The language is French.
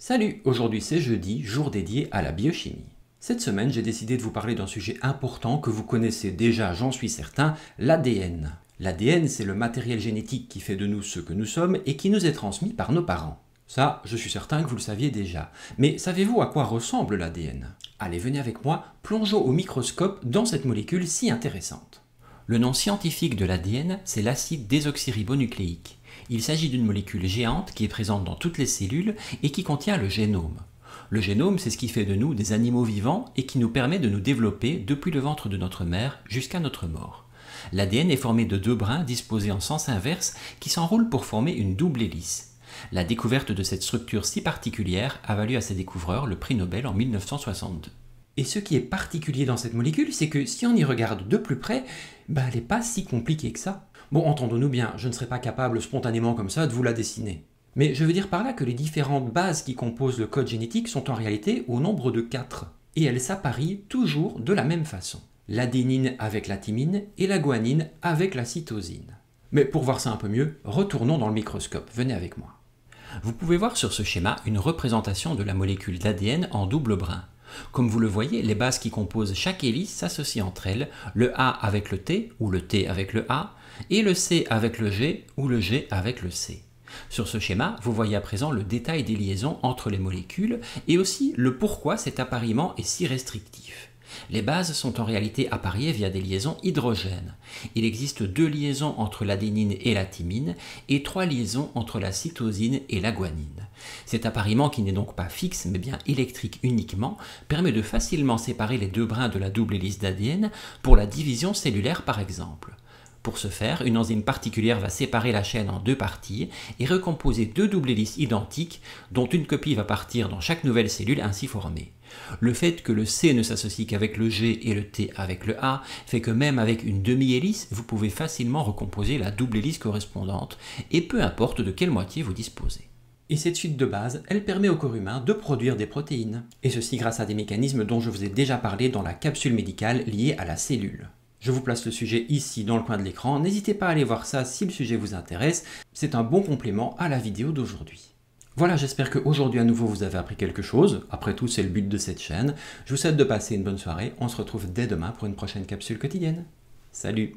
Salut, aujourd'hui c'est jeudi, jour dédié à la biochimie. Cette semaine, j'ai décidé de vous parler d'un sujet important que vous connaissez déjà, j'en suis certain, l'ADN. L'ADN, c'est le matériel génétique qui fait de nous ce que nous sommes et qui nous est transmis par nos parents. Ça, je suis certain que vous le saviez déjà. Mais savez-vous à quoi ressemble l'ADN? Allez, venez avec moi, plongeons au microscope dans cette molécule si intéressante. Le nom scientifique de l'ADN, c'est l'acide désoxyribonucléique. Il s'agit d'une molécule géante qui est présente dans toutes les cellules et qui contient le génome. Le génome, c'est ce qui fait de nous des animaux vivants et qui nous permet de nous développer depuis le ventre de notre mère jusqu'à notre mort. L'ADN est formé de deux brins disposés en sens inverse qui s'enroulent pour former une double hélice. La découverte de cette structure si particulière a valu à ses découvreurs le prix Nobel en 1962. Et ce qui est particulier dans cette molécule, c'est que si on y regarde de plus près, elle n'est pas si compliquée que ça. Bon, entendons-nous bien, je ne serais pas capable spontanément comme ça de vous la dessiner. Mais je veux dire par là que les différentes bases qui composent le code génétique sont en réalité au nombre de 4. Et elles s'apparient toujours de la même façon. L'adénine avec la thymine et la guanine avec la cytosine. Mais pour voir ça un peu mieux, retournons dans le microscope, venez avec moi. Vous pouvez voir sur ce schéma une représentation de la molécule d'ADN en double brin. Comme vous le voyez, les bases qui composent chaque hélice s'associent entre elles, le A avec le T ou le T avec le A, et le C avec le G ou le G avec le C. Sur ce schéma, vous voyez à présent le détail des liaisons entre les molécules et aussi le pourquoi cet appariement est si restrictif. Les bases sont en réalité appariées via des liaisons hydrogènes. Il existe 2 liaisons entre l'adénine et la thymine et 3 liaisons entre la cytosine et la guanine. Cet appariement, qui n'est donc pas fixe mais bien électrique uniquement, permet de facilement séparer les deux brins de la double hélice d'ADN pour la division cellulaire par exemple. Pour ce faire, une enzyme particulière va séparer la chaîne en 2 parties et recomposer 2 doubles hélices identiques dont une copie va partir dans chaque nouvelle cellule ainsi formée. Le fait que le C ne s'associe qu'avec le G et le T avec le A fait que même avec une demi-hélice, vous pouvez facilement recomposer la double hélice correspondante et peu importe de quelle moitié vous disposez. Et cette suite de base, elle permet au corps humain de produire des protéines. Et ceci grâce à des mécanismes dont je vous ai déjà parlé dans la capsule médicale liée à la cellule. Je vous place le sujet ici dans le coin de l'écran, n'hésitez pas à aller voir ça si le sujet vous intéresse, c'est un bon complément à la vidéo d'aujourd'hui. Voilà, j'espère qu'aujourd'hui à nouveau vous avez appris quelque chose, après tout c'est le but de cette chaîne. Je vous souhaite de passer une bonne soirée, on se retrouve dès demain pour une prochaine capsule quotidienne. Salut!